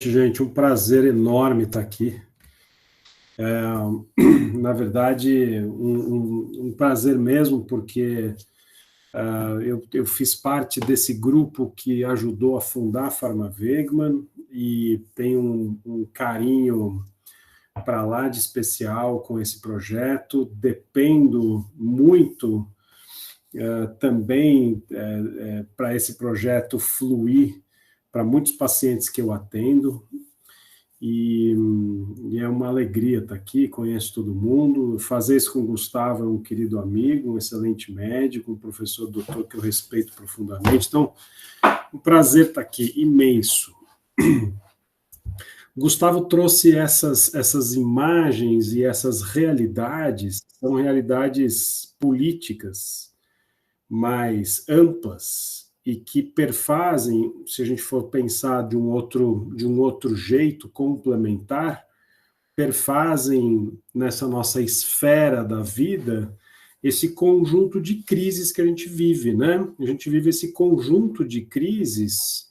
Gente, um prazer enorme estar aqui. Na verdade, um prazer mesmo, porque eu fiz parte desse grupo que ajudou a fundar a Pharma Wegmann e tenho um carinho para lá de especial com esse projeto. Dependo muito também para esse projeto fluir para muitos pacientes que eu atendo. E é uma alegria estar aqui, conheço todo mundo. Fazer isso com o Gustavo é um querido amigo, um excelente médico, um professor doutor que eu respeito profundamente. Então, um prazer estar aqui, imenso. O Gustavo trouxe essas imagens e essas realidades, são realidades políticas mais amplas e que perfazem, se a gente for pensar de um outro jeito, complementar, perfazem nessa nossa esfera da vida esse conjunto de crises que a gente vive, né? A gente vive esse conjunto de crises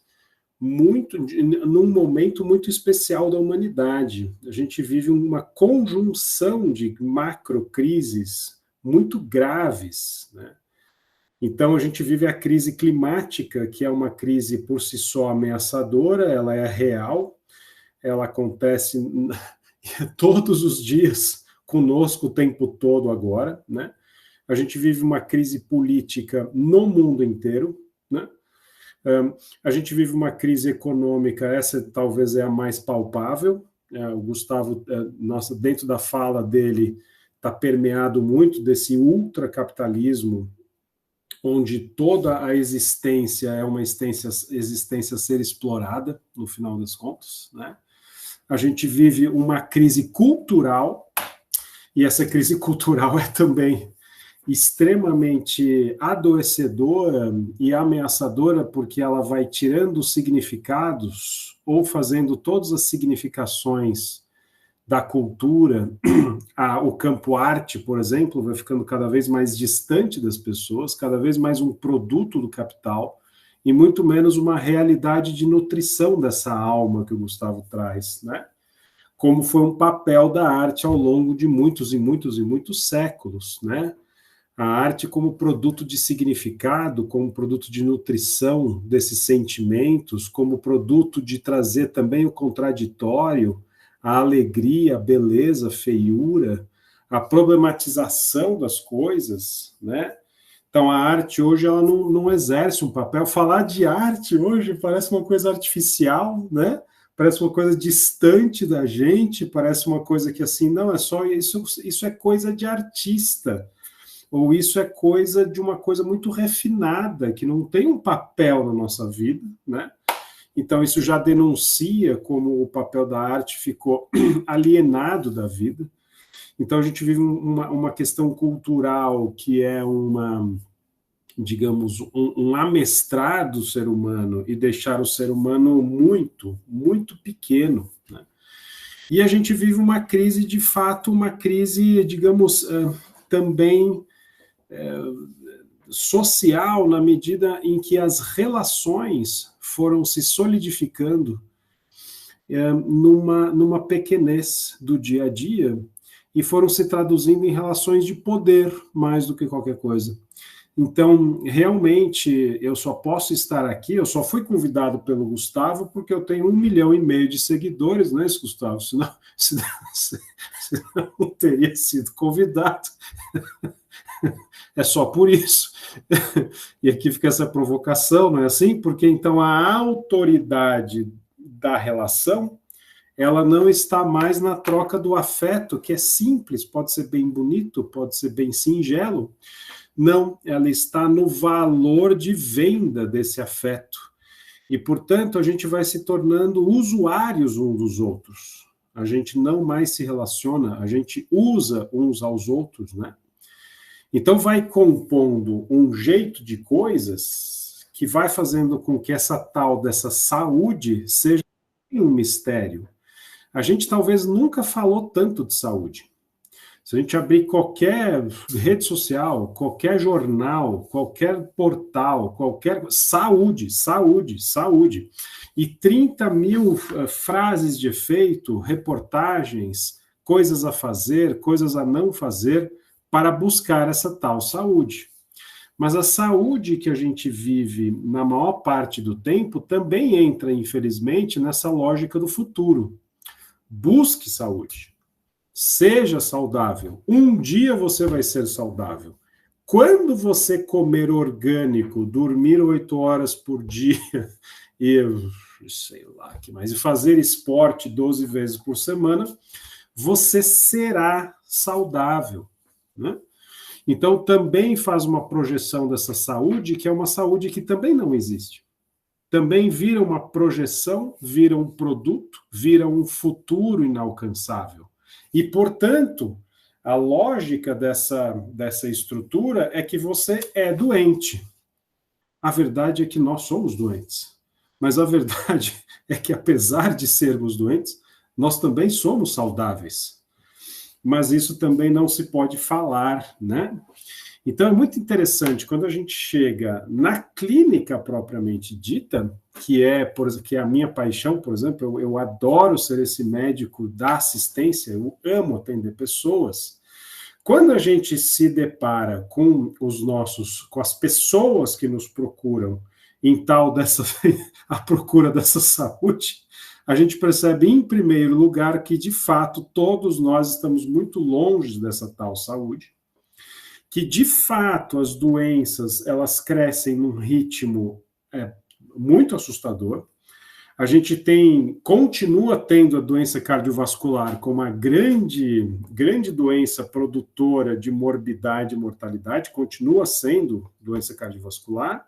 num momento muito especial da humanidade. A gente vive uma conjunção de macrocrises muito graves, né? Então, a gente vive a crise climática, que é uma crise por si só ameaçadora, ela é real, ela acontece todos os dias conosco o tempo todo agora, né? A gente vive uma crise política no mundo inteiro, né? A gente vive uma crise econômica, essa talvez é a mais palpável. O Gustavo, dentro da fala dele, está permeado muito desse ultracapitalismo, onde toda a existência é uma existência a ser explorada, no final das contas, né? A gente vive uma crise cultural, e essa crise cultural é também extremamente adoecedora e ameaçadora, porque ela vai tirando significados ou fazendo todas as significações da cultura. O campo arte, por exemplo, vai ficando cada vez mais distante das pessoas, cada vez mais um produto do capital, e muito menos uma realidade de nutrição dessa alma que o Gustavo traz, né? Como foi um papel da arte ao longo de muitos e muitos e muitos séculos, né? A arte como produto de significado, como produto de nutrição desses sentimentos, como produto de trazer também o contraditório, a alegria, a beleza, a feiura, a problematização das coisas, né? Então, a arte hoje ela não exerce um papel. Falar de arte hoje parece uma coisa artificial, né? Parece uma coisa distante da gente, parece uma coisa que assim, não, é só isso é coisa de artista, ou isso é coisa de uma coisa muito refinada, que não tem um papel na nossa vida, né? Então, isso já denuncia como o papel da arte ficou alienado da vida. Então, a gente vive uma questão cultural que é digamos, um amestrar do ser humano e deixar o ser humano muito, muito pequeno, né? E a gente vive uma crise, de fato, uma crise, digamos, também social, na medida em que as relações foram se solidificando numa pequenez do dia a dia e foram se traduzindo em relações de poder mais do que qualquer coisa. Então, realmente, eu só posso estar aqui, eu só fui convidado pelo Gustavo porque eu tenho 1,5 milhão de seguidores, não é isso, Gustavo? Senão não teria sido convidado. É só por isso. E aqui fica essa provocação, não é assim? Porque então a autoridade da relação, ela não está mais na troca do afeto, que é simples, pode ser bem bonito, pode ser bem singelo. Não, ela está no valor de venda desse afeto. E, portanto, a gente vai se tornando usuários uns dos outros. A gente não mais se relaciona, a gente usa uns aos outros, né? Então, vai compondo um jeito de coisas que vai fazendo com que essa tal dessa saúde seja um mistério. A gente talvez nunca falou tanto de saúde. Se a gente abrir qualquer rede social, qualquer jornal, qualquer portal, qualquer... Saúde, saúde, saúde. E 30 mil frases de efeito, reportagens, coisas a fazer, coisas a não fazer, para buscar essa tal saúde. Mas a saúde que a gente vive na maior parte do tempo também entra, infelizmente, nessa lógica do futuro. Busque saúde. Seja saudável. Um dia você vai ser saudável. Quando você comer orgânico, dormir 8 horas por dia e sei lá que mais, e fazer esporte 12 vezes por semana, você será saudável, né? Então também faz uma projeção dessa saúde, que é uma saúde que também não existe. Também vira uma projeção, vira um produto, vira um futuro inalcançável. E, portanto, a lógica dessa estrutura é que você é doente. A verdade é que nós somos doentes. Mas a verdade é que, apesar de sermos doentes, nós também somos saudáveis. Mas isso também não se pode falar, né? Então é muito interessante, quando a gente chega na clínica propriamente dita, que é a minha paixão, por exemplo, eu adoro ser esse médico da assistência, eu amo atender pessoas. Quando a gente se depara com com as pessoas que nos procuram em a procura dessa saúde, a gente percebe, em primeiro lugar, que, de fato, todos nós estamos muito longe dessa tal saúde, que, de fato, as doenças, elas crescem num ritmo muito assustador. A gente continua tendo a doença cardiovascular como uma grande doença produtora de morbidade e mortalidade, continua sendo doença cardiovascular,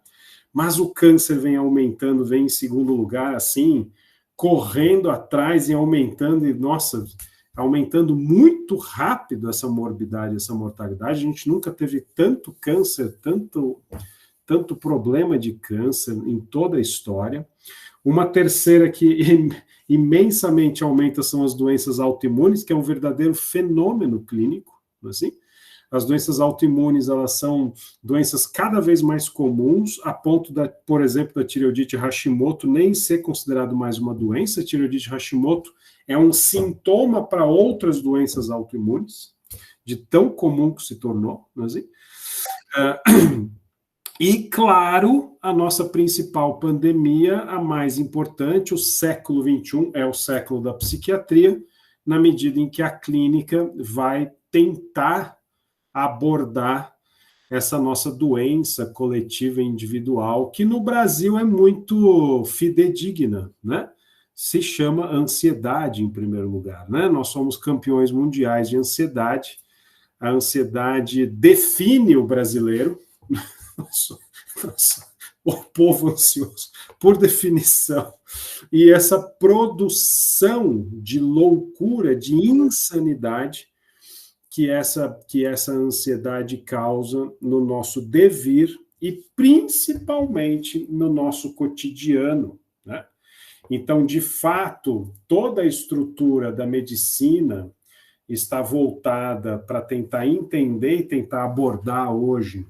mas o câncer vem aumentando, vem em segundo lugar, assim, correndo atrás e aumentando, e, nossa, aumentando muito rápido essa morbidade, essa mortalidade. A gente nunca teve tanto câncer, tanto problema de câncer em toda a história. Uma terceira que imensamente aumenta são as doenças autoimunes, que é um verdadeiro fenômeno clínico, assim. As doenças autoimunes, elas são doenças cada vez mais comuns, a ponto, por exemplo, da tireoidite Hashimoto nem ser considerado mais uma doença. A tireoidite Hashimoto é um sintoma para outras doenças autoimunes, de tão comum que se tornou, assim. E, claro, a nossa principal pandemia, a mais importante, o século XXI, é o século da psiquiatria, na medida em que a clínica vai tentar abordar essa nossa doença coletiva e individual, que no Brasil é muito fidedigna, né? Se chama ansiedade, em primeiro lugar, né? Nós somos campeões mundiais de ansiedade. A ansiedade define o brasileiro, o povo ansioso, por definição. E essa produção de loucura, de insanidade, que essa ansiedade causa no nosso devir e principalmente no nosso cotidiano, né? Então, de fato, toda a estrutura da medicina está voltada para tentar entender e tentar abordar hoje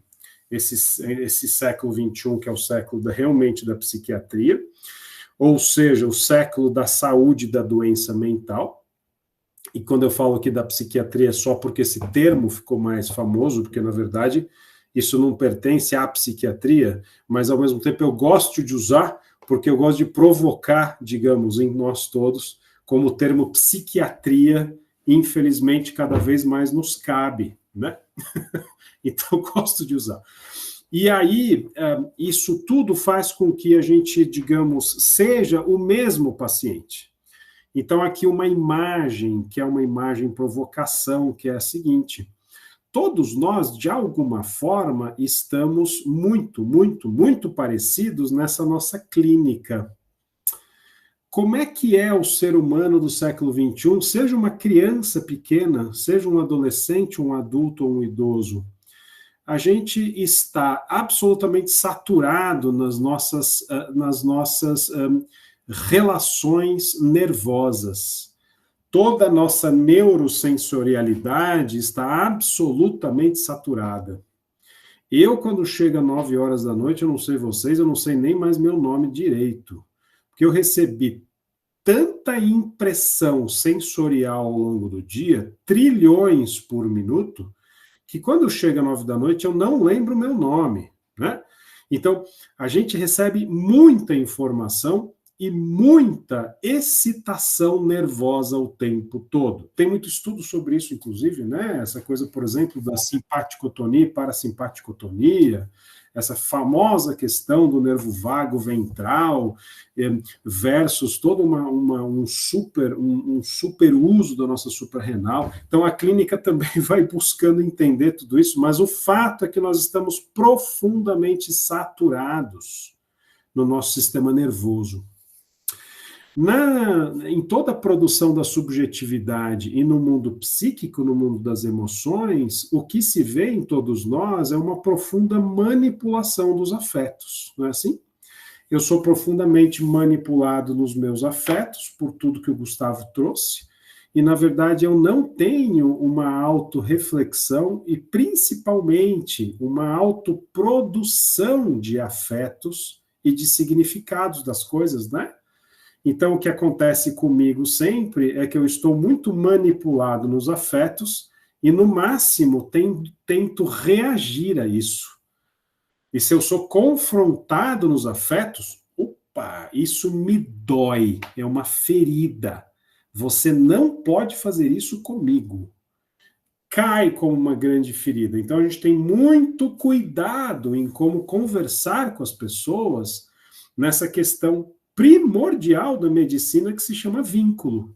esse século XXI, que é o século realmente da psiquiatria, ou seja, o século da saúde e da doença mental. E quando eu falo aqui da psiquiatria é só porque esse termo ficou mais famoso, porque, na verdade, isso não pertence à psiquiatria, mas, ao mesmo tempo, eu gosto de usar, porque eu gosto de provocar, digamos, em nós todos, como o termo psiquiatria, infelizmente, cada vez mais nos cabe, né? Então, eu gosto de usar. E aí, isso tudo faz com que a gente, digamos, seja o mesmo paciente. Então, aqui uma imagem, que é uma imagem provocação, que é a seguinte: todos nós, de alguma forma, estamos muito, muito, muito parecidos nessa nossa clínica. Como é que é o ser humano do século XXI, seja uma criança pequena, seja um adolescente, um adulto ou um idoso? A gente está absolutamente saturado nas nossas relações nervosas. Toda a nossa neurosensorialidade está absolutamente saturada. Eu, quando chega 9 horas da noite, eu não sei vocês, eu não sei nem mais meu nome direito. Porque eu recebi tanta impressão sensorial ao longo do dia, trilhões por minuto, que quando chega 9 da noite eu não lembro o meu nome, né? Então, a gente recebe muita informação e muita excitação nervosa o tempo todo. Tem muito estudo sobre isso, inclusive, né? Essa coisa, por exemplo, da simpaticotonia e parasimpaticotonia, essa famosa questão do nervo vago ventral versus todo um super uso da nossa suprarrenal. Então, a clínica também vai buscando entender tudo isso, mas o fato é que nós estamos profundamente saturados no nosso sistema nervoso. Em toda a produção da subjetividade e no mundo psíquico, no mundo das emoções, o que se vê em todos nós é uma profunda manipulação dos afetos, não é assim? Eu sou profundamente manipulado nos meus afetos por tudo que o Gustavo trouxe, e na verdade eu não tenho uma autorreflexão e principalmente uma autoprodução de afetos e de significados das coisas, né? Então, o que acontece comigo sempre é que eu estou muito manipulado nos afetos e, no máximo, tento reagir a isso. E se eu sou confrontado nos afetos, opa, isso me dói, é uma ferida. Você não pode fazer isso comigo. Cai como uma grande ferida. Então, a gente tem muito cuidado em como conversar com as pessoas nessa questão primordial da medicina que se chama vínculo.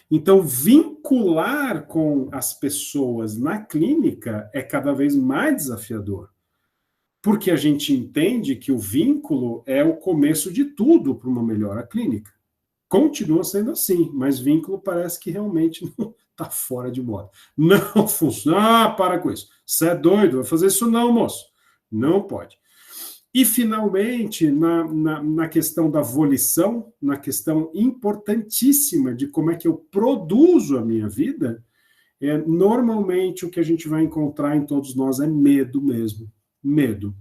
Então, vincular com as pessoas na clínica é cada vez mais desafiador, porque a gente entende que o vínculo é o começo de tudo para uma melhora clínica. Continua sendo assim, mas vínculo parece que realmente está fora de moda. Não funciona. Ah, para com isso. Você é doido, vai fazer isso não, moço. Não pode. E, finalmente, na questão da volição, na questão importantíssima de como é que eu produzo a minha vida, normalmente o que a gente vai encontrar em todos nós é medo mesmo. Medo.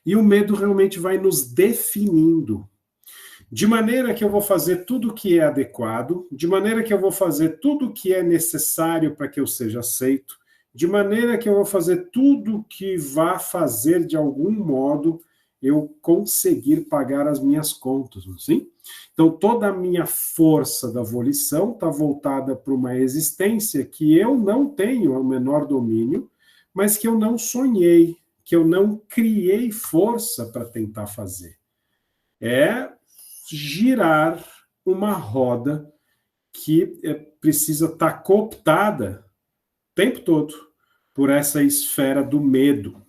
E o medo realmente vai nos definindo. De maneira que eu vou fazer tudo o que é adequado, de maneira que eu vou fazer tudo o que é necessário para que eu seja aceito, de maneira que eu vou fazer tudo o que vá fazer de algum modo eu conseguir pagar as minhas contas, assim? Então, toda a minha força da volição está voltada para uma existência que eu não tenho o menor domínio, mas que eu não sonhei, que eu não criei força para tentar fazer. É girar uma roda que precisa estar cooptada o tempo todo por essa esfera do medo.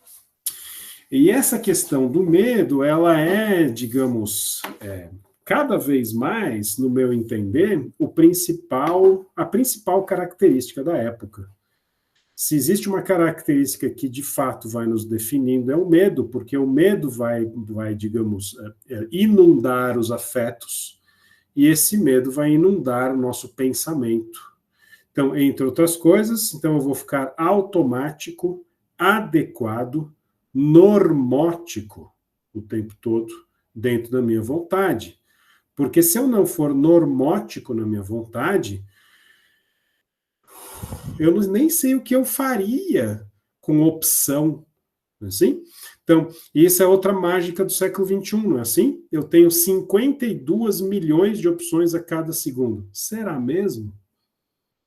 E essa questão do medo, ela é, digamos, cada vez mais, no meu entender, a principal característica da época. Se existe uma característica que, de fato, vai nos definindo, é o medo, porque o medo vai digamos, inundar os afetos, e esse medo vai inundar o nosso pensamento. Então, entre outras coisas, então eu vou ficar automático, adequado, normótico o tempo todo dentro da minha vontade. Porque se eu não for normótico na minha vontade, eu nem sei o que eu faria com opção, não é assim? Então, isso é outra mágica do século XXI, não é assim? Eu tenho 52 milhões de opções a cada segundo. Será mesmo?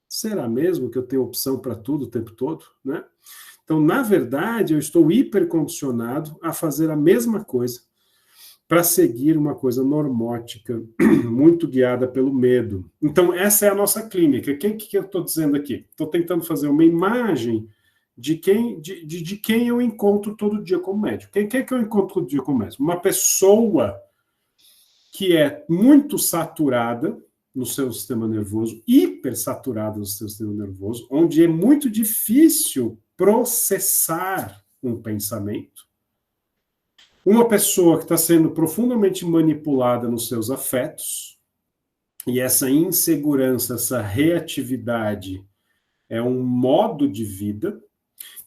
Será mesmo que eu tenho opção para tudo o tempo todo, né? Então, na verdade, eu estou hipercondicionado a fazer a mesma coisa para seguir uma coisa normótica, muito guiada pelo medo. Então, essa é a nossa clínica. O que eu estou dizendo aqui? Estou tentando fazer uma imagem de quem eu encontro todo dia como médico. Quem que eu encontro todo dia como médico? Uma pessoa que é muito saturada no seu sistema nervoso, hipersaturada no seu sistema nervoso, onde é muito difícil processar um pensamento. Uma pessoa que está sendo profundamente manipulada nos seus afetos, e essa insegurança, essa reatividade é um modo de vida,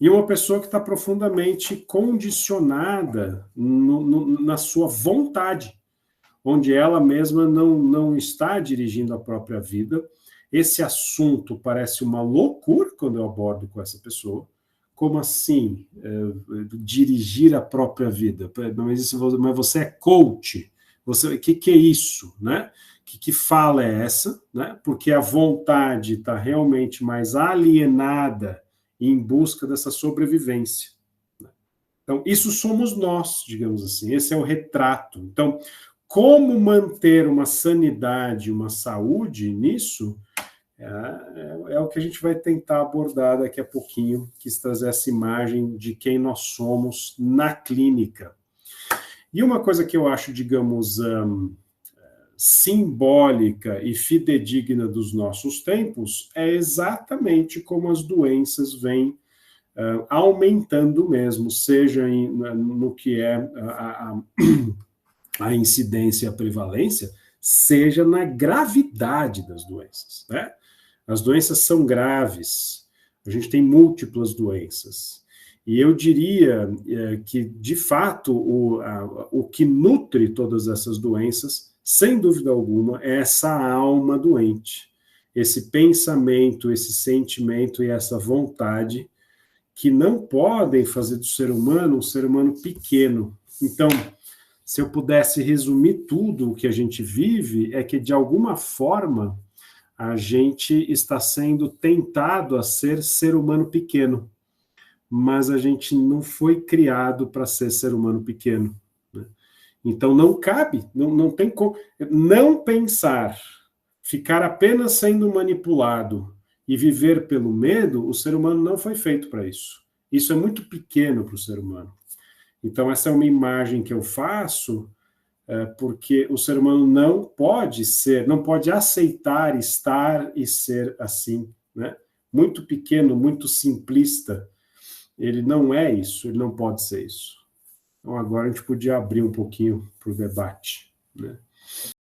e uma pessoa que está profundamente condicionada na sua vontade, onde ela mesma não está dirigindo a própria vida. Esse assunto parece uma loucura quando eu abordo com essa pessoa. Como assim, dirigir a própria vida? Mas você é coach? O que é isso? Né? Que fala é essa? Né? Porque a vontade está realmente mais alienada em busca dessa sobrevivência. Então, isso somos nós, digamos assim, esse é o retrato. Então, como manter uma sanidade, uma saúde nisso, é o que a gente vai tentar abordar daqui a pouquinho, quis trazer essa imagem de quem nós somos na clínica. E uma coisa que eu acho, digamos, simbólica e fidedigna dos nossos tempos é exatamente como as doenças vêm aumentando mesmo, seja no que é a incidência e a prevalência, seja na gravidade das doenças, né? As doenças são graves, a gente tem múltiplas doenças. E eu diria que, de fato, o que nutre todas essas doenças, sem dúvida alguma, é essa alma doente, esse pensamento, esse sentimento e essa vontade que não podem fazer do ser humano um ser humano pequeno. Então, se eu pudesse resumir tudo o que a gente vive, é que, de alguma forma, a gente está sendo tentado a ser humano pequeno, mas a gente não foi criado para ser humano pequeno. Né? Então, não cabe, não tem como. Não pensar, ficar apenas sendo manipulado e viver pelo medo, o ser humano não foi feito para isso. Isso é muito pequeno para o ser humano. Então, essa é uma imagem que eu faço, porque o ser humano não pode ser, não pode aceitar estar e ser assim, né? Muito pequeno, muito simplista. Ele não é isso, ele não pode ser isso. Então, agora a gente podia abrir um pouquinho para o debate, né?